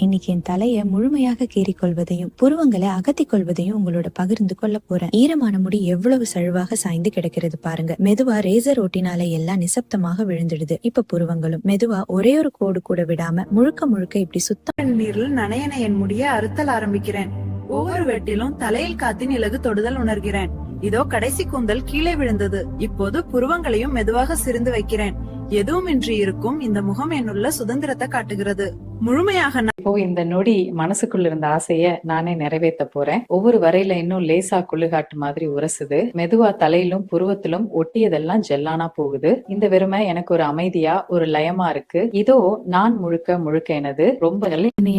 இன்னைக்கு என் தலைய முழுமையாக கீறிக்கொள்வதையும் புருவங்களை அகத்திக் கொள்வதையும் உங்களோட பகிர்ந்து கொள்ள போறேன். ஈரமான முடி எவ்வளவு சழுவாக சாய்ந்து கிடக்கிறது பாருங்க. மெதுவா ரேசர் ஓட்டினால எல்லாம் நிசப்தமாக விழுந்துடுது. இப்ப புருவங்களும் மெதுவா ஒரே ஒரு கோடு கூட விடாம முழுக்க முழுக்க இப்படி சுத்தம் நீரில் நனையன என் முடிய அறுத்தல் ஆரம்பிக்கிறேன். ஒவ்வொரு வெட்டிலும் தலையில் காத்தின் இலகு தொடுதல் உணர்கிறேன். இதோ கடைசி கூந்தல் கீழே விழுந்தது. இப்போது புருவங்களையும் மெதுவாக சிரிந்து வைக்கிறேன். எதுவுமின்றி இருக்கும் இந்த முகம் என்னுள்ள சுதந்திரத்தை காட்டுகிறது. முழுமையாக இப்போ இந்த நொடி மனசுக்குள்ள இருந்த ஆசைய நானே நிறைவேற்ற போறேன். ஒவ்வொரு வரையில இன்னும் லேசா குள்ளுகாட்டு மாதிரி உரசுது. மெதுவா தலையிலும் புருவத்திலும் ஒட்டியதெல்லாம் ஜெல்லானா போகுது. இந்த வெறுமை எனக்கு ஒரு அமைதியா ஒரு லயமா இருக்கு. இதோ நான் முழுக்க முழுக்க எனது. ரொம்ப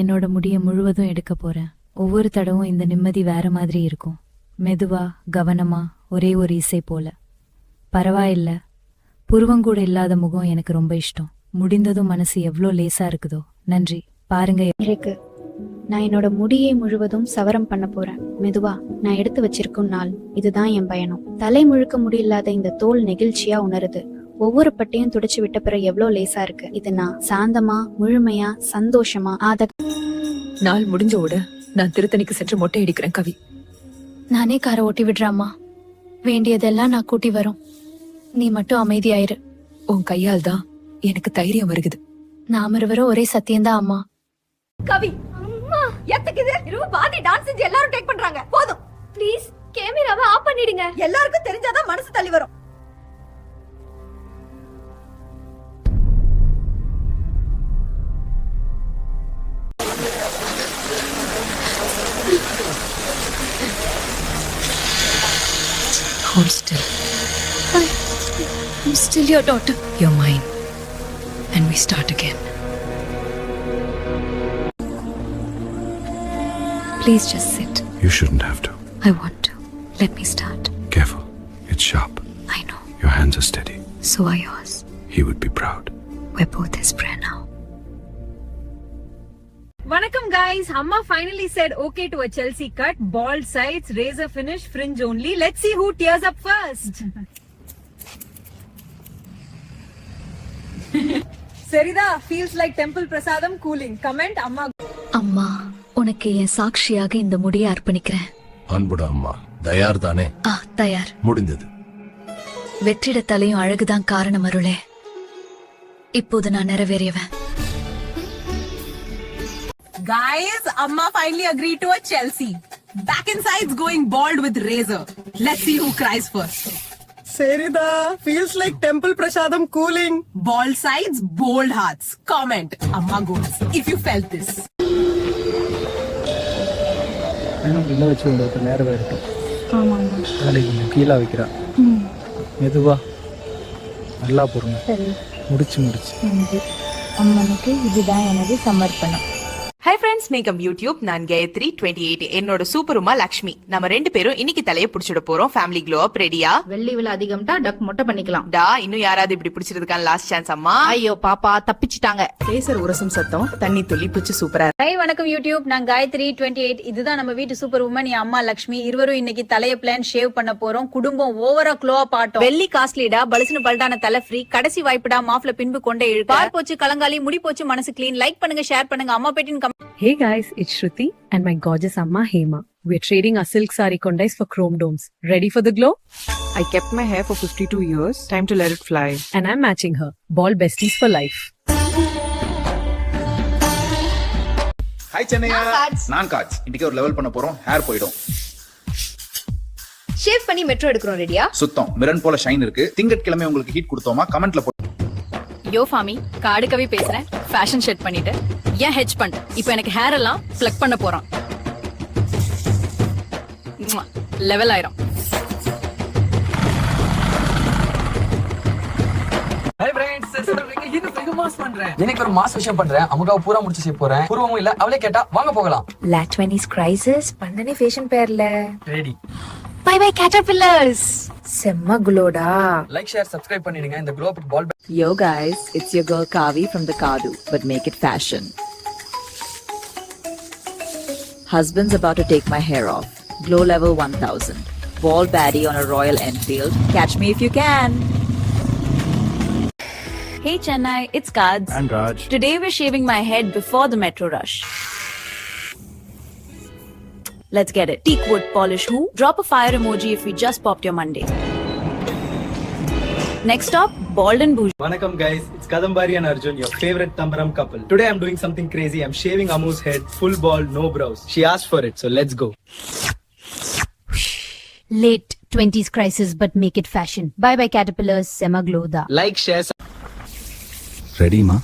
என்னோட முடிய முழுவதும் எடுக்க போறேன். ஒவ்வொரு தடவும் இந்த நிம்மதி வேற மாதிரி இருக்கும். மெதுவா கவனமா ஒரே ஒரு இசை போல. பரவாயில்ல, புருவங்கூட இல்லாத முகம் எனக்கு ரொம்ப இஷ்டம். முடிந்ததும் மனசு எவ்வளோ லேசா இருக்குதோ. நன்றி. பாருங்க இருக்கு. நான் என்னோட முடியை முழுவதும் சவரம் பண்ண போறேன். மெதுவா நான் எடுத்து வச்சிருக்கும் நாள் இதுதான் என் பயணம். தலை முழுக்க முடியில்லாத இந்த தோல் நெகிழ்ச்சியா உணருது. ஒவ்வொரு பட்டையும் துடைச்சு விட்ட பிறகு எவ்வளவு லேசா இருக்கு. இது நான் சாந்தமா முழுமையா சந்தோஷமா நாள் முடிஞ்சோட நான் திருத்தணிக்கு சென்று மொட்டை அடிக்கிறேன். கவி, நானே காரை ஓட்டி விடுறாமா. வேண்டியதெல்லாம் நான் கூட்டி வரும். நீ மட்டும் அமைதியாயிரு. உன் கையால் தான் எனக்கு தைரியம் வருகுது. நாம இருவரும் ஒரே சத்தியம்தான் அம்மா. கவி, அம்மா எத்தக்குது இருவ பாதி டான்ஸ் செஞ்சு எல்லாரும் டேக் பண்றாங்க. போதும் ப்ளீஸ் கேமராவை ஆஃப் பண்ணிடுங்க. எல்லாருக்கும் தெரிஞ்சாதான் மனசு தள்ளி வரும். Hold still. I'm still your daughter. You're mine. And we start again. Please just sit. You shouldn't have to. I want to. Let me start. Careful. It's sharp. I know. Your hands are steady. So are yours. He would be proud. We're both his prayer now. வணக்கம் guys, அம்மா finally said okay to a Chelsea cut, bald sides, razor finish, fringe only. Let's see who tears up first. Saritha, feels like temple prasadam cooling. Comment அம்மா. அம்மா, உனக்கு என் சாட்சியாக இந்த முடியை அர்ப்பணிக்கிறேன். அன்புடா அம்மா, தயார் தானே? தயார். முடிந்தது. வெற்றிட தலையும் அழகுதான் காரணம் அருளே. இப்போது நான் நிறைவேறியவன். Guys, Amma finally agreed to a Chelsea. Back inside's going bald with razor. Let's see who cries first. Sarida, feels like temple prasadam cooling. Bald sides, bold hearts. Comment, Amma goes, if you felt this. கீழே வைக்கிறா. மெதுவா நல்லா போறோம். முடிச்சு அம்மனுக்கு இதுதான் எனது சமர்ப்பணம். ஹாய் ஃப்ரெண்ட்ஸ், மேகம் யூடியூப். நான் காயத்ரி 28. என்னோட சூப்பர் உமா லக்ஷ்மி. நம்ம ரெண்டு பேரும் இன்னைக்கு தலையை புடிச்சிட போறோம். ஃபேமிலி க்ளோ அப் ரெடியா? வெள்ளி விலை அதிகம்டா டக் மொட்டை பண்ணிக்கலாம். டா, இன்னும் யாராவது இப்படி பிடிச்சிருக்கான்? லாஸ்ட் சான்ஸ் அம்மா. ஐயோ பாப்பா, தப்பிச்சிட்டாங்க. லேசர் உரசும் சத்தம், தண்ணி துளி பிடிச்சு சூப்பரா. ஹாய் வணக்கம் யூடியூப். நான் காயத்ரி 28. இதுதான் நம்ம வீட்டு சூப்பர் உமன் என் அம்மா லக்ஷ்மி. இருவரும் இன்னைக்கு தலைய பிளான் ஷேவ் பண்ண போறோம். குடும்பம் ஓவரா க்ளோ அப் ஆட்டம். வெள்ளி காஸ்ட்லிடா, பலசுன பல்டான தலை ஃப்ரீ. கடைசி வாய்ப்புடா, மாஃப்ல பின்பு கொண்டே இழுக்க. பால் போச்சு கலங்காலி, முடி போச்சு மனசு க்ளீன். லைக் பண்ணுங்க, ஷேர் பண்ணுங்க. அம்மா பேட்டின். Hey guys, it's Shruti and my gorgeous Amma Hema. We're trading our silk sari kondais for chrome domes. Ready for the glow? I kept my hair for 52 years. Time to let it fly. And I'm matching her. Ball besties for life. Hi Chennaiya. நான் God's. இன்னைக்கு ஒரு level பண்ண போறோம். Hair போய்டும். Shave பண்ணி metro எடுக்கறோம். ரெடியா? சுத்தம் மிரன் போல ஷைன் இருக்கு. திங்கட்கிழமை உங்களுக்கு ஹீட் கொடுத்தோமா? கமெண்ட்ல போடு. யோ ஃபாமி, காடு கவி பேசுறேன். ஃபேஷன் ஷர்ட் பண்ணிட்டு ஏன் ஹெட்ஜ் பண்ண? இப்போ எனக்கு ஹேர் எல்லாம் ஃப்ளக் பண்ண போறான். லெவல் ஆயிரும். ஹாய் ஃப்ரெண்ட்ஸ், இது பிக மாஸ் பண்றேன். எனக்கு ஒரு மாஸ் விஷயம் பண்றேன். அமுகாவை பூரா முடிச்சு செய்ய போறேன். பூர்வமும் இல்ல, அவளே கேட்டா வாங்க போகலாம். லாட்வனிஸ் கிரைசிஸ் பண்ணனே ஃபேஷன் பேர்ல. ரெடி. Bye bye caterpillars. செம்ம குளோடா. லைக் ஷேர் சப்ஸ்கிரைப் பண்ணிடுங்க. இந்த க்ளோ அப் பால். Yo guys, it's your girl Kavi from the Kadu, but make it fashion. Husband's about to take my hair off. Glow level 1000. Ball baddie on a Royal Enfield. Catch me if you can. Hey Chennai, it's Kads. And Raj. Today we're shaving my head before the metro rush. Let's get it. Teak wood polish who? Drop a fire emoji if we just popped your Monday. Next stop, bald and bougie. Vanakkam guys, it's Kadambari and Arjun, your favorite Tambaram couple. Today I'm doing something crazy. I'm shaving Amu's head, full bald, no brows. She asked for it, so let's go. Late 20s crisis, but make it fashion. Bye bye Caterpillars, Sema Gloda. Like, share, Ready, ma?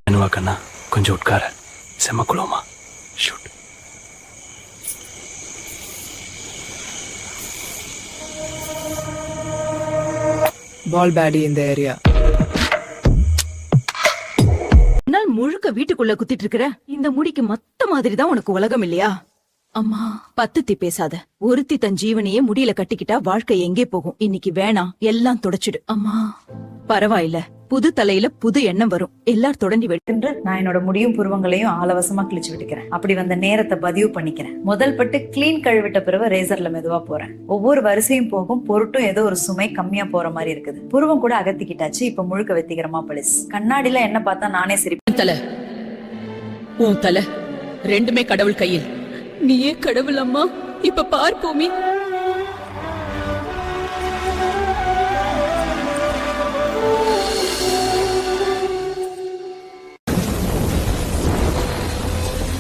Anuva kanna, konjam utkara. Sema kuloma. Shoot. Ball baddie in the area. நாள் முழுக்க வீட்டுக்குள்ள குத்திட்டு இருக்கிற இந்த முடிக்கு மொத்த மாதிரி தான் உனக்கு உலகம் இல்லையா? அம்மா பத்துத்தி பேசாத. ஒருத்தி தன் ஜீவனையே முடியல கட்டிக்கிட்டா வாழ்க்கை எங்கே போகும்? இன்னைக்கு வேணாம், எல்லாம் தொடச்சிடு. அம்மா பரவாயில்ல, புது தலையில புது எண்ணம் வரும். எல்லாரும் தொடங்கி என்று நான் என்னோட முடியும் புருவங்களையும் ஆலவசமா கிழிச்சு விட்டுக்கிறேன். அப்படி வந்த நேரத்தை பதிவு பண்ணிக்கிறேன். முதல் பட்டு கிளீன் கழுவிட்ட பிறகு ரேசர்ல மெதுவா போறேன். ஒவ்வொரு வரிசையும் போகும் பொருட்டும் ஏதோ ஒரு சுமை கம்மியா போற மாதிரி இருக்குது. புருவம் கூட அகத்திக்கிட்டாச்சு. இப்ப முழுக்க வெத்திக்கிறமா பளிஸ். கண்ணாடியில என்ன பார்த்தா நானே சிரிப்பேன். தலை உன் தலை ரெண்டுமே கடவுள் கையில். நீயே கடவுள் அம்மா. இப்ப பார்ப்போமே.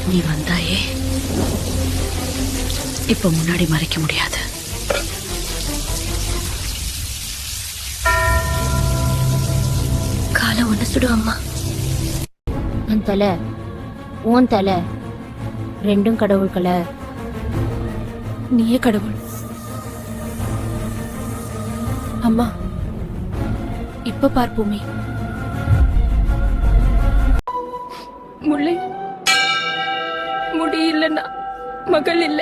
நீ வந்தாயே, இப்ப முன்னாடி மறைக்க முடியாது. காலை ஒண்ணு சுடு அம்மா. என் தலை உன் தலை ரெண்டும் கடவுள்களை. நீயே கடவுள் அம்மா. இப்ப பார்ப்போமே. முல்லை முடி இல்லைன்னா மகள் இல்ல.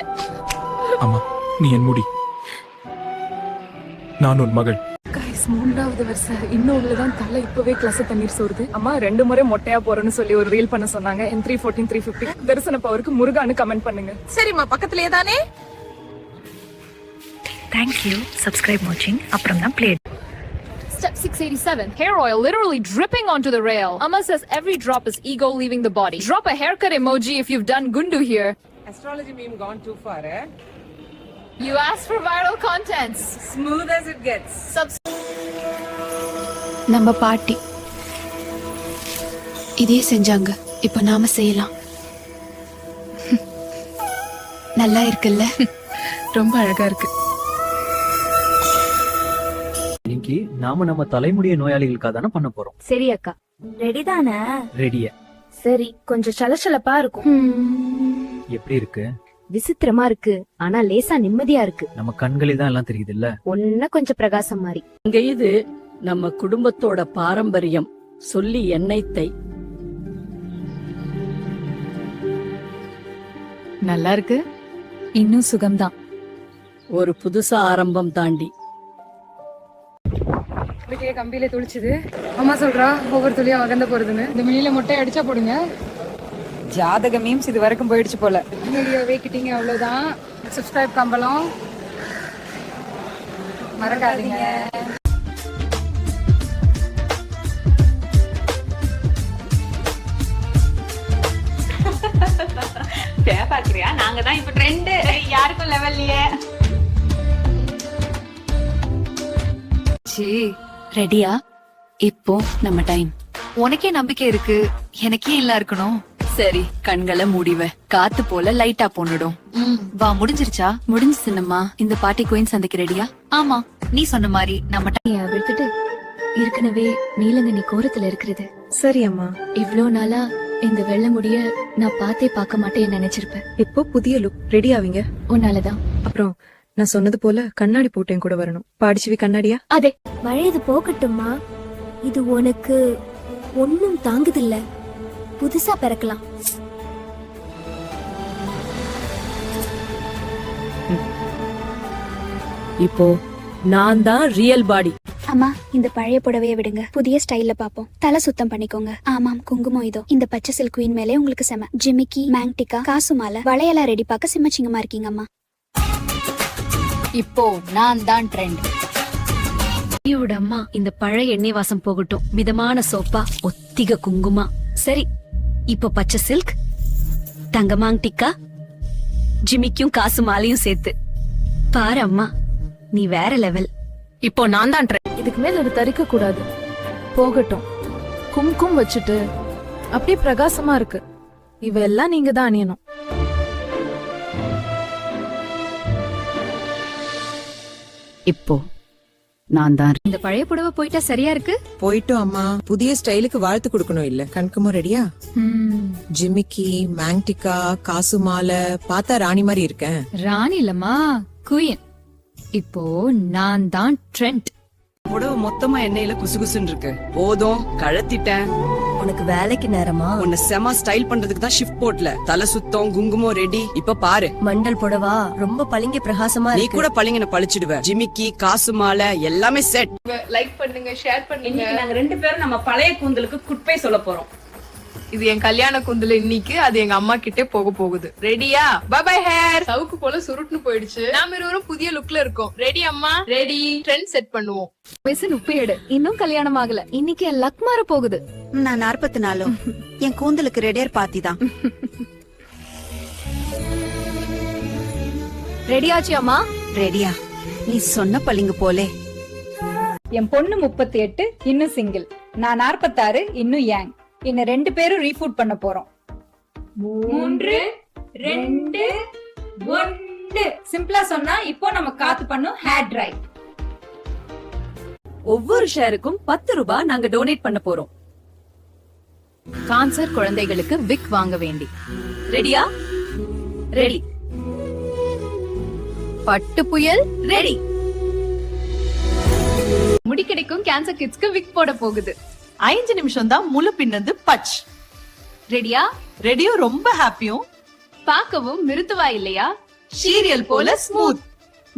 அம்மா, நீ என் முடி, நான் உன் மகள். கைஸ், 3வது வருஷம் இன்னொன்னுதான் தலை இப்பவே கிளாஸ் தண்ணீர் சோறுது. அம்மா 2 முறை மொட்டையா போறேன்னு சொல்லி ஒரு ரீல் பண்ண சொன்னாங்க. N3 14 350 தரிசன பவருக்கு முருகான்னு கமெண்ட் பண்ணுங்க. சரிம்மா, பக்கத்துலயே தானே. Thank you. Subscribe watching. அப்புறம் தான் play. Step 687. Hair oil literally dripping onto the rail. Amma says every drop is ego leaving the body. Drop a haircut emoji if you've done gundu here. Astrology meme gone too far, eh? You asked for viral contents. Smooth as it gets. நம்ம பாட்டி இதே செஞ்சாங்க. இப்ப நாம செய்யலாம். நல்லா இருக்குல்ல? ரொம்ப அழகா இருக்கு. இன்னைக்கு நாம நம்ம தலைமுடிய நோயாளிகளுக்காக தானே பண்ண போறோம். சரி அக்கா, ரெடி தானே? ரெடியா? சரி, கொஞ்சம் சலசலப்பா இருக்கும். எப்படி இருக்கு? விசித்திரமா இருக்கு, ஆனா லேசா நிம்மதியா இருக்கு. நம்ம கண்களே தான் எல்லாம் தெரியுது இல்ல? ஒன்ன கொஞ்சம் பிரகாசம் மாதிரி. இங்க இது நம்ம குடும்பத்தோட பாரம்பரியம். சொல்லி எண்ணெய்த்தை. நல்லா இருக்கு. இன்னும் சுகம்தான். ஒரு புதுசா ஆரம்பம் தாண்டி. கம்பியில துளிச்சுது. அம்மா சொல்றா ஒவ்வொரு துளியா வகந்த போறதுன்னு. இந்த மினில மொட்டை அடிச்சா போடுங்க. ஜாதக மீம்ஸ் இது வரைக்கும் போயிடுச்சு போல. வீடியோ வைக்கிட்டீங்க, அவ்வளவுதான். சப்ஸ்கிரைப் கம்பளம் மறக்காதீங்க. பாக்குறியா, நாங்க தான் இப்ப ட்ரெண்ட். யாருக்கும் லெவல்லையே. ரெடியா? இப்போ நம்ம டைம். உனக்கே நம்பிக்கை இருக்கு, எனக்கே இல்ல இருக்கணும். சரி, கண்களை மூடிவ. காத்து போல லைட்டா போன்னுடும். வா, முடிஞ்சிருச்சா? முடிஞ்சு சின்னம்மா. இந்த பாட்டி கோயின் சந்தைக்கு ரெடியா? ஆமா, நீ சொன்ன மாதிரி நம்ம விட்டுட்டு ஏற்கனவே நீலங்கனி கோரத்துல இருக்கிறது. சரி அம்மா. இவ்ளோ நாளா இந்த வெள்ளை முடிய நான் பார்த்தே பார்க்க மாட்டேன்னு நினைச்சிருப்பேன். இப்போ புதிய லுக் ரெடி ஆவீங்க. உன்னாலதான். அப்புறம் நான் சொன்னது போல கண்ணாடி போட்டேன் கூட வரணும். பாடிச்சுவி கண்ணாடியா? அதே மழையது போகட்டுமா, இது உனக்கு ஒன்னும் தாங்குதில்ல. புதுசா பிறக்கலாம். இப்போ நான் தான் ரியல் பாடி. அம்மா, இந்த பழைய புடவைய விடுங்க, புதிய ஸ்டைல்ல பாப்போம். தலை சுத்தம் பண்ணிக்கோங்க. ஆமாம், குங்குமம் இதோ. இந்த பச்சை சில்க் குயின் மேலே உங்களுக்கு செம. ஜிமிக்கி, மேங்டிகா, காசு மாலை, வளையலா ரெடி பார்க்க சிம்மச்சிங்கமா இருக்கீங்க அம்மா. இப்போ நான் தான் ட்ரெண்ட். இவடம்மா இந்த பழைய எண்ணெய் வாசம் போகட்டும். மிதமான சோப்பா, ஒத்திக குங்குமா. சரி, இப்ப பச்சை சில்க், தங்கமாங் டிக்கா, ஜிமிக்கும் காசு மாலையும் சேர்த்து பாரு அம்மா, நீ வேற லெவல். இப்போ நான் தான் இதுக்கு மேல அது தரிக்க கூடாது. போகட்டும். கும்கும் வச்சுட்டு அப்படியே பிரகாசமா இருக்கு. இவெல்லாம் நீங்க தான் அணியணும். இப்போ நான் தான். இந்த பழைய புடவை போயிட்டா சரியா இருக்கு. போயிட்டோம் அம்மா. புதிய ஸ்டைலுக்கு வாழ்த்து கொடுக்கணும் இல்ல? கண்குமோ ரெடியா? ஜிமிக்கி, மேங்டிகா, காசு மாலை, பார்த்தா ராணி மாதிரி இருக்கேன். ராணி இல்லம்மா, குயின். இப்போ நான் தான் ட்ரெண்ட். புடவை மொத்தமா எண்ணெயில குசுகுசுன்னு இருக்கு. போதும், கழத்திட்டேன். உனக்கு வேலைக்கு நேரமா? உன்னை செம ஸ்டைல் பண்றதுக்கு தான் ஷிஃப்ட் போட்ல. தலை சுத்தம், குங்குமம் ரெடி. இப்ப பாரு, மண்டல் புடவா ரொம்ப பளிங்கு பிரகாசமா நீ கூட பளிங்கன பழிச்சிடுவ. ஜிமிக்கி, காசு மாலை எல்லாமே செட். லைக் பண்ணுங்க, ஷேர் பண்ணுங்க. நாங்க 2 பேரும் நம்ம பழைய கூந்தலுக்கு குட்பை சொல்ல போறோம். இது என் கல்யாண கூந்தல் இன்னைக்கு, அது எங்க அம்மா கிட்டே போக போகுது. ரெடியா? By by hair. சவுக்கு போல சுருட்டுன்னு போயிடுச்சு. நாம இருவரும் புதிய லுக்ல இருக்கோம். ரெடி அம்மா? ரெடி. ட்ரெண்ட் செட் பண்ணுவோம். வயசு 37, இன்னும் கல்யாணம் ஆகல. இன்னைக்கு என் லக் மாற போகுது. நான் 44. என் கூந்தலுக்கு ரெடியர் பாத்தி தான். ரெடியாச்சு அம்மா? ரெடியா? நீ சொன்ன பளிங்கு போலே. என் பொண்ணு 38, இன்னும் சிங்கிள். நான் 46, இன்னும் யங். இன்னும் 2 பேரும் ரீஃபூட் பண்ண போறோம். 3, 2, 1. சிம்பிளா சொன்னா இப்போ நம்ம காத்து பண்ணும் ஹேர் ட்ரை. ஒவ்வொரு ஷேருக்கும் 10 ரூபாய் நாங்க டொனேட் பண்ண போறோம். கான்சர் குழந்தைகளுக்கு விக் வாங்க வேண்டி. ரெடியா? ரெடி. பட்டு புயல் ரெடி. முடி கிடைக்கும் கேன்சர் கிட்ஸ்க்கு விக் போட போகுது. 5 நிமிஷம் தான் முழு பின்னது பச். ரெடியா? ரெடியும் ரொம்ப ஹாப்பியும், பார்க்கவும் மிருதுவா இல்லையா? சீரியல் போல ஸ்மூத்.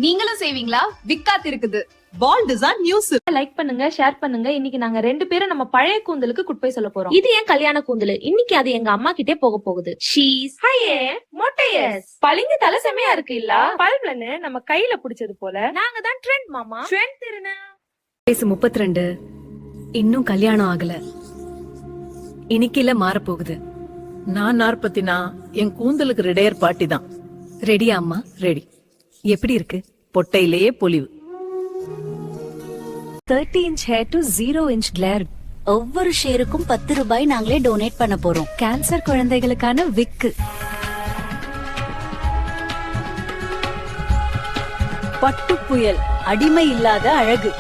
நீங்களும் செய்வீங்களா? விக்காத்து இருக்குது. பால் டிசைன் நியூஸ். லைக் பண்ணுங்க, ஷேர் பண்ணுங்க. இன்னைக்கு நாங்க 2 பேரும் நம்ம பழைய கூந்தலுக்கு குட்பை சொல்ல போறோம். இது என் கல்யாண கூந்தல். இன்னைக்கு அது எங்க அம்மா கிட்டே போக போகுது. ஷீஸ் ஹையே மொட்டையஸ். பளிங்கு தலை செமையா இருக்கு இல்ல? பல்ப்லன்னு நம்ம கையில பிடிச்சது போல. நாங்க தான் ட்ரெண்ட் மாமா. ட்ரெண்ட் திருனா. வயசு 32, இன்னும் கல்யாணம் ஆகல. இன்னைக்குல மாற போகுது. நான் 40, என் கூந்தலுக்கு ரெடையர் பாட்டி தான். ரெடியா அம்மா? ரெடி. எப்படி இருக்கு? பொட்டையிலேயே பொலிவு. 30 inch hair to 0 inch glare. ஒவ்வொரு ஷேருக்கும் 10 ரூபாய் நாங்களே டொனேட் பண்ண போறோம். கேன்சர் குழந்தைகளுக்கான விக்கு. பட்டு புயல், அடிமை இல்லாத அழகு.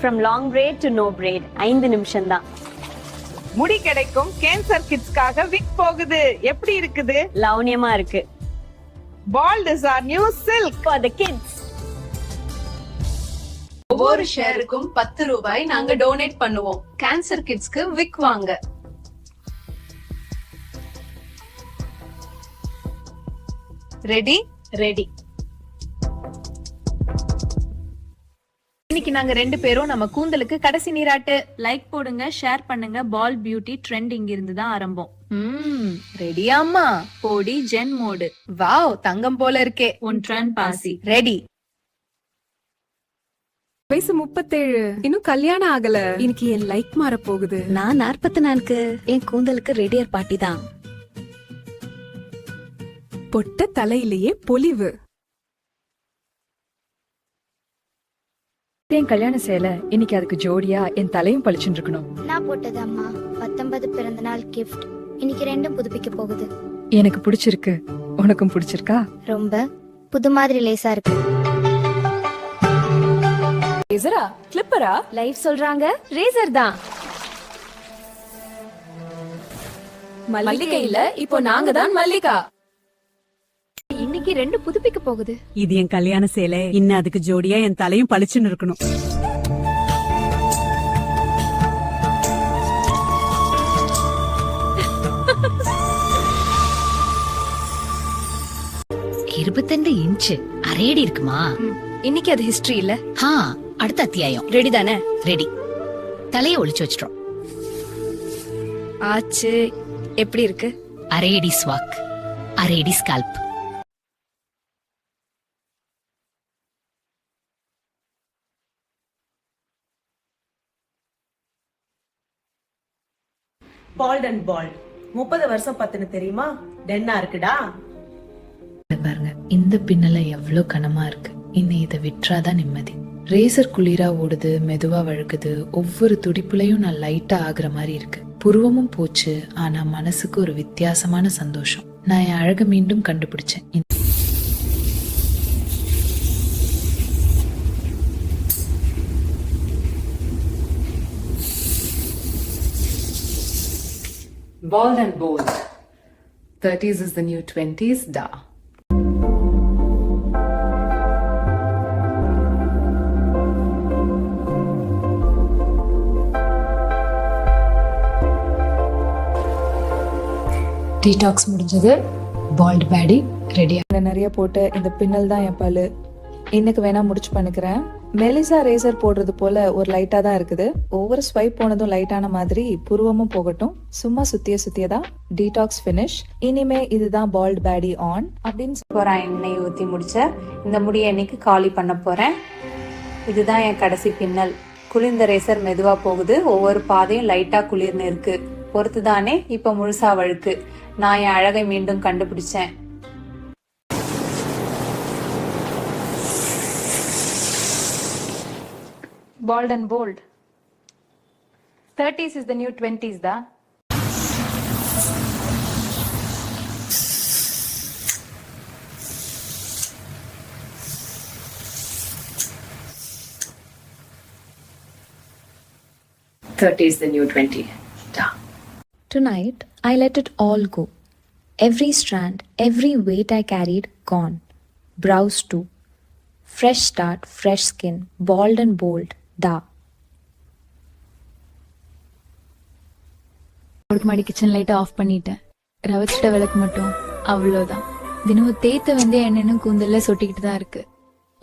From long braid to no braid, 5 நிமிஷம் தான். முடி கிடைக்கும் கேன்சர் கிட்ஸ்க்காக விக் போகுது. எப்படி இருக்குது? லவனியமா இருக்கு. Bald is our new silk For the kids. ஒவ்வொரு ஷேருக்கும் 10 ரூபாய் நாங்க டொனேட் பண்ணுவோம். கேன்சர் கிட்ஸ்க்கு விக் வாங்க. ரெடி? ரெடி. இன்னைக்கு நாங்க 2 பேரும் நம்ம கூந்தலுக்கு கடைசி நீராட்டு. லைக் போடுங்க, ஷேர் பண்ணுங்க. பால் பியூட்டி ட்ரெண்ட் இங்க இருந்து தான் ஆரம்பம். ரெடியா அம்மா? போடி ஜென் மோடு. வாவ், தங்கம் போல இருக்கே. உன் ட்ரெண்ட் பாசி. ரெடி. வயசு 37, இன்னும் கல்யாணம் ஆகல. இன்னைக்கு என் லைக் மாற போகுது. நான் 44, என் கூந்தலுக்கு ரெடியர் பாட்டி தான். பொட்ட தலையிலேயே பொலிவு. என் கல்யாண சேலை இன்னைக்கு அதுக்கு ஜோடியா என் தலையும் பழிச்சுட்டு இருக்கணும். நான் போட்டது அம்மா 19 பிறந்த நாள் கிஃப்ட். இன்னைக்கு 2 புதுப்பிக்க போகுது. எனக்கு பிடிச்சிருக்கு. உனக்கும் பிடிச்சிருக்கா? ரொம்ப புது மாதிரி லேசா இருக்கு. ரேசரா? கிளிப்பரா? லைஃப் சொல்றாங்க ரேசர் தான். மல்லிகை இல்ல, இப்போ நாங்க தான் மல்லிகா. இன்னைக்கு 2 புதுப்பிக்க போகுது. இது என் கல்யாண சேலை. இன்னும் அதுக்கு ஜோடியா என் தலையும் பளிச்சுன்னு இருக்கணும். இருபத்தெண்டு இன்ச் அரேடி இருக்குமா? இன்னைக்கு அது ஹிஸ்டரி இல்ல. அடுத்த அத்தியாயம். ரெடி தானே? ரெடி. தலையை ஒளிச்சு வச்சிட்டோம். ஆச்சு. எப்படி இருக்கு? அரேடி ஸ்வாக், அரேடி ஸ்கால்ப். பால்ட் அண்ட் பால்ட் 30 வருஷம் பத்தின தெரியுமா? டென்னா இருக்குடா. பாருங்க, இந்த பின்னல எவ்வளவு கனமா இருக்கு. இனி இதை விட்டுறாதான் நிம்மதி. ரேசர் குளிரா ஓடுது, மெதுவா வழுக்குது. ஒவ்வொரு துடிப்புலையும் நான் லைட்டா ஆகுற மாதிரி இருக்கு. புருவமும் போச்சு, ஆனா மனசுக்கு ஒரு வித்தியாசமான சந்தோஷம். நான் என் அழக மீண்டும் கண்டுபிடிச்சேன். Bald and bold. 30s is the new 20s, da. Detox முடிஞ்சது. Bald baddie ready. நிறைய போட்டு இந்த பின்னல் தான் என் பல்லு. இன்னைக்கு வேணா முடிச்சு பண்ணிக்கிறேன். மெலிசா ரேசர் போடுறது போல ஒரு லைட்டா தான் இருக்குது. ஒவ்வொரு ஸ்வைப் போனதும் லைட்டான மாதிரி புருவமும் போகட்டும். சும்மா சுத்தியதான் டீடாக்ஸ் ஃபினிஷ். இனிமே இதுதான் பால்ட் பேடி ஆன் அப்படின்னு போறேன். எண்ணெய் ஊத்தி முடிச்ச இந்த முடியை இன்னைக்கு காலி பண்ண போறேன். இதுதான் என் கடைசி பின்னல். குளிர்ந்த ரேசர் மெதுவா போகுது. ஒவ்வொரு பாதையும் லைட்டா குளிர்னு இருக்கு. பொறுத்துதானே இப்ப முழுசா வழுக்கு. நான் என் அழகை மீண்டும் கண்டுபிடிச்சேன். Bald and bold. 30s is the new 20s, da. Is the new 20. Da. Tonight, I let it all go. Every strand, every weight I carried, gone. Brows too. Fresh start, fresh skin, bald and bold, da. மாடி kitchen லைட்டை of பண்ணிட்டேன். ரவச்சிட்ட விளக்கு மட்டும் அவ்வளோதான். தினமும் தேய்த்த வந்து என்னன்னு கூந்தல்ல சொட்டிக்கிட்டு தான் இருக்கு.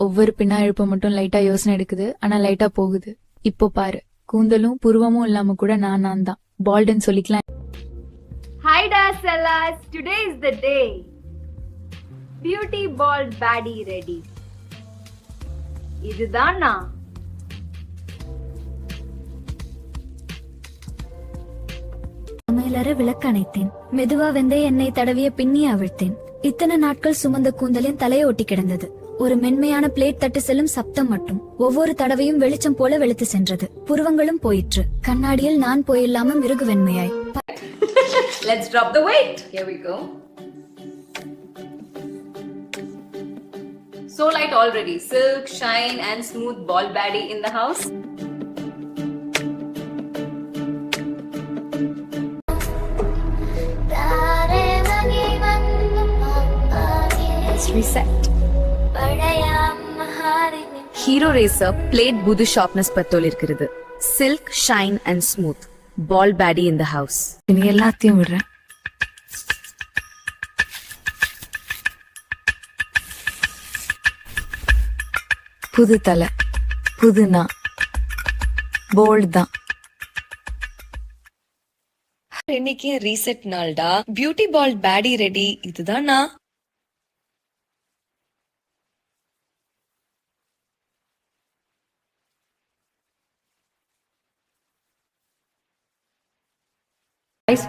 ஒவ்வொரு பின்னா எழுப்ப மட்டும் லைட்டா யோசனை எடுக்குது. ஆனா லைட்டா போகுது. இப்போ பாரு, கூந்தலும் புருவமும் இல்லாம கூட நான் தான் பால்டுன்னு சொல்லிக்கலாம். Hi Dasalas, today is the day. Beauty bald baddie ready. இதுதான் நான். சமையலற விளக்கு அணைத்தேன். மெதுவா வெந்தே எண்ணெய் தடவிய பின்னி அவிழ்த்தேன். இத்தனை நாட்கள் சுமந்த கூந்தலின் தலையை ஒட்டி கிடந்தது. ஒரு மென்மையான பிளேட் தட்டு செல்லும் சப்தம் மட்டும் ஒவ்வொரு தடவையும் வெளிச்சம் போல வெளுத்து சென்றது. புருவங்களும் போயிற்று. கண்ணாடியில் நான் போயில்லாம மிருகு வெண்மையாய். Let's drop the weight. Here we go. So light already. Silk, shine and smooth bald baddie in the house. Let's reset. Hero Racer plate budu sharpness பத்தோல் இருக்கிறது. Silk, shine and smooth. Bald baddie in the house. இனி எல்லாத்தையும் விடுறேன். புது தலை, புது நான், bold தான். இன்னைக்கு ரீசெட் நாள்டா. Beauty bald baddie ready. இதுதான் நான்.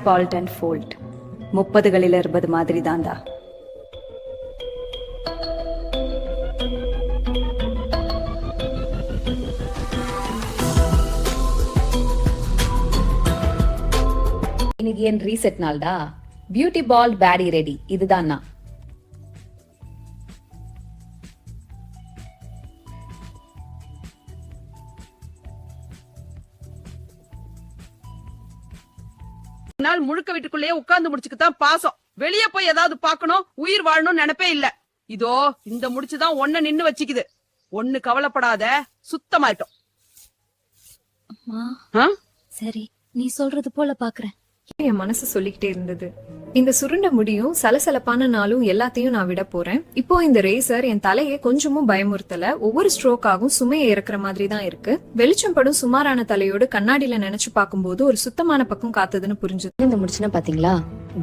பால்ட் அண்ட் ஃபோல்ட் 30களில் இருப்பது மாதிரி தான்டா. இன்னைக்கு என் ரீசெட் நாள்டா. Beauty bald baddie ready. இதுதான் நான். நாள் முழுக்க வீட்டுக்குள்ளேயே உட்கார்ந்து முடிச்சுக்குதான் பாசம். வெளியே போய் ஏதாவது பாக்கணும், உயிர் வாழணும் நினைப்பே இல்ல. இதோ இந்த முடிச்சுதான் ஒன்ன நின்னு வச்சுக்குது. ஒண்ணு கவலைப்படாத, சுத்தமாயிட்டோம். சரி, நீ சொல்றது போல பாக்குறேன். என் மனசு சொல்லிக்கிட்டே இருந்தது. இந்த சுருண்ட முடியும் சலசலப்பான நாளும் எல்லாத்தையும் நான் விட போறேன். இப்போ இந்த ரேசர் என் தலையை கொஞ்சமும் பயமுறுத்தல. ஒவ்வொரு ஸ்ட்ரோக்காகவும் சுமையை இறக்குற மாதிரி தான் இருக்கு. வெளிச்சம் படும் சுமாரான தலையோடு கண்ணாடியில நினைச்சு பார்க்கும்போது ஒரு சுத்தமான பக்கம் காத்துதுன்னு புரிஞ்சது. இந்த முடிச்சுனா பாத்தீங்களா?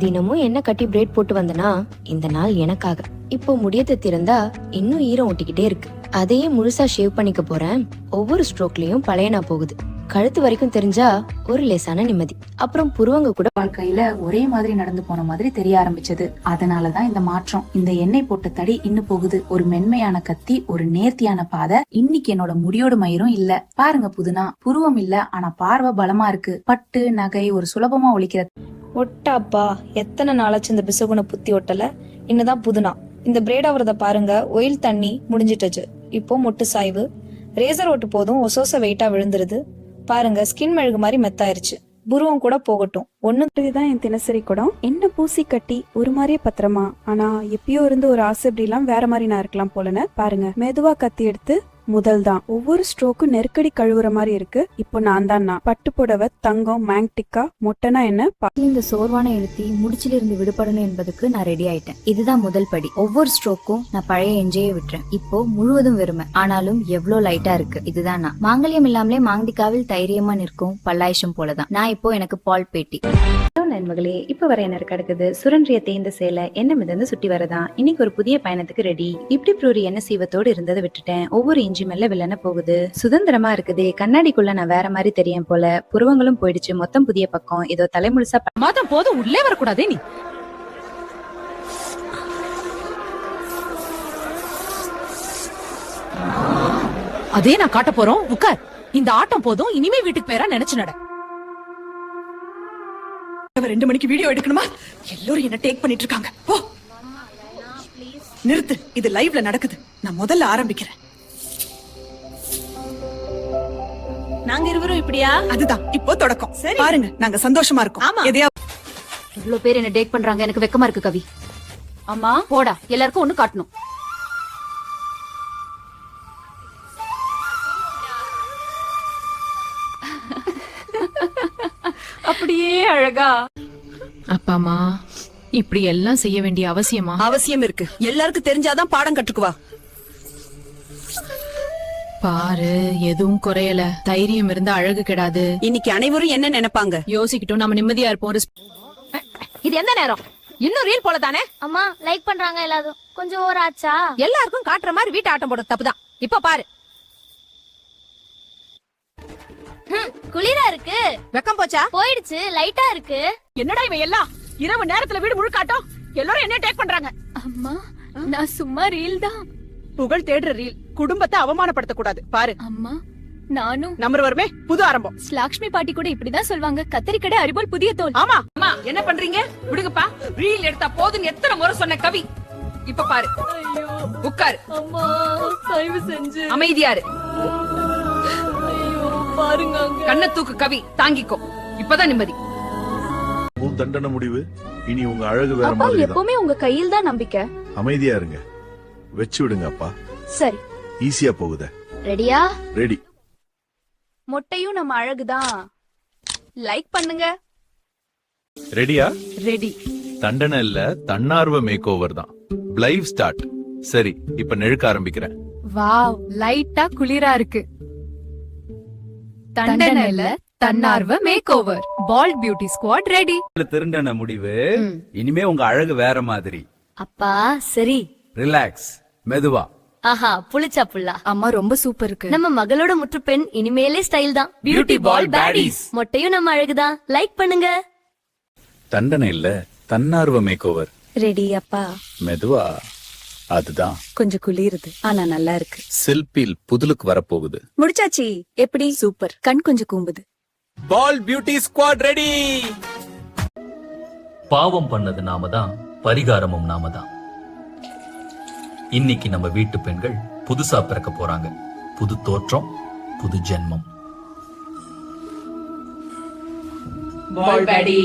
தினமும் என்ன கட்டி பிரைட் போட்டு வந்தனா இந்த நாள் எனக்காக. இப்போ முடியத்தை திறந்தா இன்னும் ஈரம் ஒட்டிக்கிட்டே இருக்கு. அதையே முழுசா ஷேவ் பண்ணிக்க போறேன். ஒவ்வொரு ஸ்ட்ரோக்லயும் பழையனா போகுது. கழுத்து வரைக்கும் தெரிஞ்சா ஒரு லேசான நிம்மதி. அப்புறம் புருவங்க கூட வாழ்க்கையில ஒரே மாதிரி நடந்து போன மாதிரி தெரிய ஆரம்பிச்சது. அதனாலதான் இந்த மாற்றம். இந்த எண்ணெய் போட்ட தடி இன்னும் போகுது. ஒரு மென்மையான கத்தி, ஒரு நேர்த்தியான பாதை. இன்னைக்கு என்னோட முடியோட மயிரும் இல்ல. பாருங்க புதுனா, புருவம் இல்ல, ஆனா பார்வை பலமா இருக்கு. பட்டு நகை ஒரு சுலபமா ஒழிக்கிற ஒட்டாப்பா. எத்தனை நாளாச்சு இந்த பிசகுன புத்தி ஒட்டல. இன்னுதான் புதுனா. இந்த பிரேட் ஆவறத பாருங்க. ஒயில் தண்ணி முடிஞ்சிட்டுச்சு. இப்போ மொட்டு சாய்வு. ரேசர் ஓட்டு போதும் ஒசோச வெயிட்டா விழுந்துருது. பாருங்க, ஸ்கின் மெழுகு மாதிரி மெத்தாயிருச்சு. புருவம் கூட போகட்டும். இதுதான் என் தினசரி குடம். என்ன பூசி கட்டி ஒரு மாதிரியே பத்திரமா, ஆனா எப்பயோ இருந்து ஒரு ஆசை இப்படி எல்லாம் வேற மாதிரி நான் இருக்கலாம் போலன்னு. பாருங்க, மெதுவா கத்தி எடுத்து முதல் தான். ஒவ்வொரு ஸ்ட்ரோக்கும் நெருக்கடி கழுவுற மாதிரி இருக்கு. இப்போ நான் தான் பட்டு புடவை, தங்கம், மேங்டிக்கா, மொட்டைனா என்ன. இந்த சோர்வான எழுத்தி முடிச்சில இருந்து விடுபடணும் என்பதுக்கு நான் ரெடி ஆயிட்டேன். இதுதான் முதல் படி. ஒவ்வொரு ஸ்ட்ரோக்கும் நான் பழைய எஞ்சையே விட்டுறேன். இப்போ முழுவதும் வெறுமை, ஆனாலும் எவ்வளவு லைட்டா இருக்கு. இதுதான் நான். மாங்கல்யம் இல்லாமலே மாங்கடிக்காவில் தைரியமா நிற்கும் பல்லாயிஷம் போலதான் நான். இப்போ எனக்கு பால் பேட்டி. நண்பர்களே, இப்ப வர என்ன கிடக்குது. சுரன்றிய தேய்ந்த சேலை என்ன மிதந்து சுட்டி வரதான். இன்னைக்கு ஒரு புதிய பயணத்துக்கு ரெடி. இப்படி ப்ரூரி என்ன சீவத்தோடு இருந்ததை விட்டுட்டேன். ஒவ்வொரு இஞ்சி மெல்ல வில்லன போகுது. சுதந்திரமா இருக்குது. கண்ணாடிக்குள்ள நான் வேற மாதிரி தெரியும் போல. புருவங்களும் போயிடுச்சு. மொத்தம் புதிய பக்கம். ஏதோ தலைமுழுசா மாதம் போதும், உள்ளே வரக்கூடாதே நீ. அதே நான் காட்ட போறோம். உட்கார். இந்த ஆட்டம் போதும். இனிமே வீட்டுக்கு பேரா நினைச்சு நட. 2 மணிக்கு வீடியோ எடுக்கணுமா? எல்லாரும் என்ன டேக் பண்ணிட்டு இருக்காங்க. போ, நிறுத்து. இது லைவ்ல நடக்குது. நான் முதல்ல ஆரம்பிக்கிறேன். நாங்க இருவரும் இப்படியா? அதுதான் இப்போ தொடக்கம். பாருங்க, நாங்க சந்தோஷமா இருக்கோம். எதையா இவ்வளவு பேர் என்ன டேக் பண்றாங்க. எனக்கு வெக்கமா இருக்கு கவி. அம்மா போடா, எல்லாருக்கும் ஒண்ணு காட்டணும். அப்படியே அழகா. அப்பாமா, இப்படி எல்லாம் செய்ய வேண்டிய அவசியமா? அவசியம் இருக்கு. எல்லாருக்கும் தெரிஞ்சாதான் பாடம் கற்றுக்குவா. பாரு, எதுவும் குறையல. தைரியம் இருந்தா அழகு கெடாது. இன்னைக்கு அனைவரும் என்ன நினைப்பாங்க யோசிக்கிட்டோம். நம்ம நிம்மதியா இருப்போம். இது எந்த நேரம்? இன்னும் ரீல் போல தானே. அம்மா லைக் பண்றாங்க எல்லாரும். கொஞ்சம் ஓவர் ஆச்சா? எல்லாருக்கும் காட்டுற மாதிரி வீட்டு ஆட்டம் போட தப்புதான். இப்ப பாரு. குளிரா இருக்கு. வெக்கம் போச்சா? போயிடுச்சு. லைட்டா இருக்கு. என்னடா இவன் எல்லாம் இரவு நேரத்துல வீடு முழுக்காட்டம். எல்லாரும் என்ன டேக் பண்றாங்க. அம்மா, நான் சும்மா ரீல் தான். புகழ் தேடுற ரீல். குடும்பத்தை அவமானப்படுத்த கூடாது. பாரு, அம்மா நானும் நம்பர் வருமே. புது ஆரம்பம். லக்ஷ்மி பாட்டி கூட இப்படிதான் சொல்வாங்க. கத்தரிக்கடை அரிபோல் புதிய தோல். ஆமா அம்மா, என்ன பண்றீங்க? விடுங்கப்பா. ரீல் எடுத்தா போதுன்னு எத்தனை முறை சொன்ன கவி. இப்ப பாரு. உட்காரு. அம்மா தயவு செஞ்சு அமைதியாரு. பாருங்க. கண்ண தூக்கு கவி. தாங்கிக்கோ. இப்பதான் நிம்மதி. உன் தண்டனை முடிவு. இனி உங்க அழகு வேற அப்பா மாதிரி எப்பவுமே உங்க கையில் தான் நம்பிக்கை. அமைதியா இருங்க. வச்சு விடுங்க அப்பா. சரி, ஈஸியா போகுத. ரெடியா? ரெடி. மொட்டையும் நம்ம அழகுதான். லைக் பண்ணுங்க. ரெடியா? ரெடி. தண்டனை இல்ல, தன்னார்வ மேக் ஓவர் தான். Live start. சரி, இப்ப நெழுக்க ஆரம்பிக்கிறேன். வாவ், லைட்டா குளிரா இருக்கு. தண்டனை இல்ல, தன்னார்வ makeover. Bald beauty squad ready. திருண்டன முடிவு. இனிமே உங்க அழகு வேற மாதிரி. அப்பா சரி. ரிலாக்ஸ். மெதுவா. ஆஹா, புளிச்சா புல்லா. அம்மா ரொம்ப சூப்பர் இருக்கு. நம்ம மகளோட முற்று பெண் இனிமேலே ஸ்டைல் தான். பியூட்டி பால் பேடிஸ். மொட்டையும் நம்ம அழகுதான். லைக் பண்ணுங்க. தண்டனை இல்ல, தன்னார்வ மேக் ஓவர். ரெடி அப்பா. மெதுவா. அதுதான். கொஞ்சம் குளிருது, ஆனா நல்லா இருக்கு. செல்பில் புதுலுக்கு வரப்போகுது. முடிச்சாச்சி. எப்படி? சூப்பர். கண் கொஞ்சம் கூம்புது. பால் பியூட்டி ஸ்குவாட் ரெடி. பாவம் பண்ணது நாம தான், பரிகாரமும் நாம தான். இன்னைக்கு நம்ம வீட்டு பெண்கள் புதுசா பிறக்க போறாங்க. புது தோற்றம், புது ஜென்மம். பால் பேடி.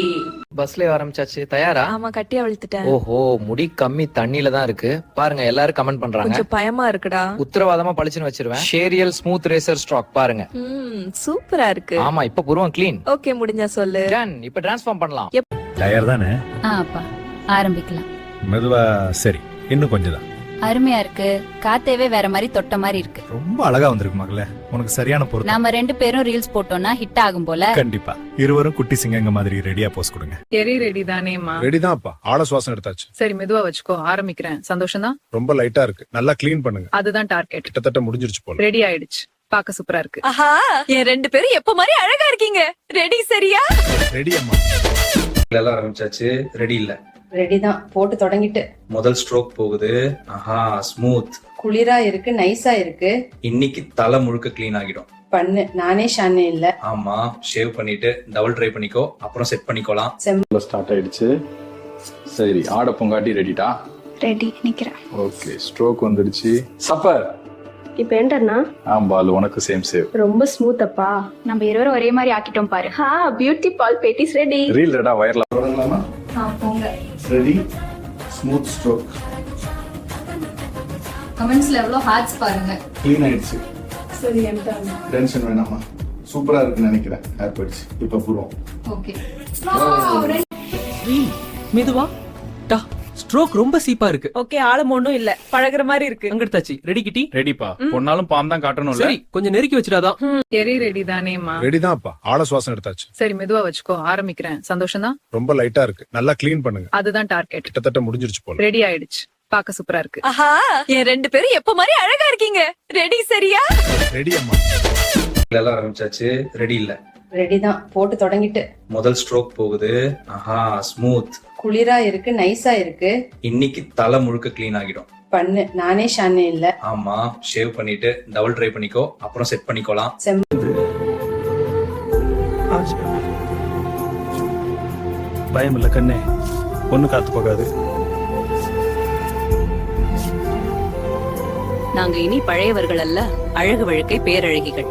பஸ்ல ஆரம்பிச்சாச்சு. தயாரா? ஆமா, கட்டி அவிழ்த்துட்டேன். ஓஹோ, முடி கம்மி தண்ணியில தான் இருக்கு. பாருங்க, எல்லாரும் கமெண்ட் பண்றாங்க. கொஞ்சம் பயமா இருக்குடா. உத்தரவாதமா பளிச்சுன்னு வச்சிருவேன். ஷேரியல் ஸ்மூத் ரேசர் ஸ்ட்ராக் பாருங்க. சூப்பரா இருக்கு. ஆமா, இப்ப புருவம் க்ளீன். ஓகே, முடிஞ்சா சொல்லு. டன். இப்ப டிரான்ஸ்ஃபார்ம் பண்ணலாம். தயார் தானே? அப்பா ஆரம்பிக்கலாம். மெதுவா. சரி, இன்னும் கொஞ்சம் தான். அருமையா இருக்கு. காத்தேவே வேற மாதிரி தொட்ட மாதிரி இருக்கு. ரொம்ப அழகா வந்திருக்கு மகளே. உனக்கு சரியான பொருத்தம். நாம 2 பேரும் ரீல்ஸ் போட்டோம்னா ஹிட் ஆகும் போல. கண்டிப்பா. இருவரும் குட்டி சிங்கங்க மாதிரி ரெடியா போஸ் கொடுங்க. ரெடி தானேமா? ரெடி தான் அப்பா. ஆள சுவாசம் எடுத்தாச்சு. சரி, மெதுவா வச்சுக்கோ. ஆரம்பிக்கிறேன். சந்தோஷம் தான். ரொம்ப லைட்டா இருக்கு. நல்லா க்ளீன் பண்ணுங்க. அதுதான் டார்கெட். கிட்டத்தட்ட முடிஞ்சிருச்சு போல. ரெடி ஆயிடுச்சு. பார்க்க சூப்பரா இருக்கு. ஆஹா என் 2 பேரும் எப்ப மாதிரி அழகா இருக்கீங்க. ரெடி சரியா? ரெடி அம்மா. எல்லாம் ஆரம்பிச்சாச்சு. ரெடி இல்ல. ரெடி தான், போட்டு தொடங்கிட்டு. முதல் ஸ்ட்ரோக் போகுது. ஆஹா ஸ்மூத். குளிரா இருக்கு, நைஸா இருக்கு. இன்னைக்கு தலை முழுக்க க்ளீன் ஆகிடும். பண்ணு, நானே ஷானே இல்ல. ஆமா, ஷேவ் பண்ணிட்டு டபுள் ட்ரை பண்ணிக்கோ, அப்புறம் செட் பண்ணிக்கலாம். ஸ்டார்ட் ஆயிடுச்சு. சரி, ஆட பொங்காட்டி ரெடிடா? ரெடி நிக்கிறேன். ஓகே, ஸ்ட்ரோக் வந்துடுச்சு. சப்பர். இப்ப என்னன்னா பால் உனக்கு சேம் சேவ். ரொம்ப ஸ்மூத் அப்பா. நம்ம இருவரும் ஒரே மாதிரி ஆக்கிட்டோம் பாரு. பியூட்டி பால் பேட்டிஸ் ரெடி. Reel radar வயர்ல தொடங்கலாமா? போங்க. ரெடி. Smooth stroke. கமெண்ட்ஸ்ல எவ்வளவு ஹார்ட்ஸ் பாருங்க. க்ளீன் ஆயிடுச்சு. சரி என்கிட்ட டென்ஷன் வேணாமா? சூப்பரா இருக்குன்னு நினைக்கிறேன். ஏர்பட்ஸ் இப்ப புரோம். ஓகே. மெதுவா. டா, ஸ்ட்ரோக் ரொம்ப சீப்பா இருக்கு. ஓகே, ஆழம் ஒண்ணும் இல்ல, பழகுற மாதிரி இருக்கு. அங்கடுத்தாச்சு. ரெடி கிட்டி? ரெடிப்பா. பொன்னாலும் பாம் தான் காட்டணும்ல. சரி, கொஞ்சம் நெருக்கி வச்சிடாதான். எரி ரெடி தானேமா? ரெடி தான்ப்பா. ஆழ சுவாசம் எடுத்தாச்சு. சரி, மெதுவா வச்சுக்கோ. ஆரம்பிக்கிறேன். சந்தோஷம் தான். ரொம்ப லைட்டா இருக்கு. நல்லா க்ளீன் பண்ணுங்க. அதுதான் டார்கெட். கிட்டத்தட்ட முடிஞ்சிருச்சு போல. ரெடி ஆயிடுச்சு. பார்க்க சூப்பரா இருக்கு. ஆஹா என் 2 பேரும் எப்ப மாதிரி அழகா இருக்கீங்க. ரெடி சரியா? ரெடி அம்மா. எல்லாம் ஆரம்பிச்சாச்சு. ரெடி இல்ல. ரெடி தான், போட்டு தொடங்கிட்டு. முதல் ஸ்ட்ரோக் போகுது. ஆஹா ஸ்மூத். குளிரா இருக்கு, நைஸா இருக்கு. இன்னைக்கு தலை முழுக்க க்ளீன் ஆகிடும். பண்ணு, நானே ஷானே இல்ல. ஆமா, ஷேவ் பண்ணிட்டு டபுள் ட்ரை பண்ணிக்கோ, அப்புறம் செட் பண்ணிக்கலாம். பயம் இல்ல கண்ணே, ஒண்ணு காத்து போகாது. நாங்க இனி பழையவர்கள் அல்ல, அழகு வழுக்கை பேரழகிகள்.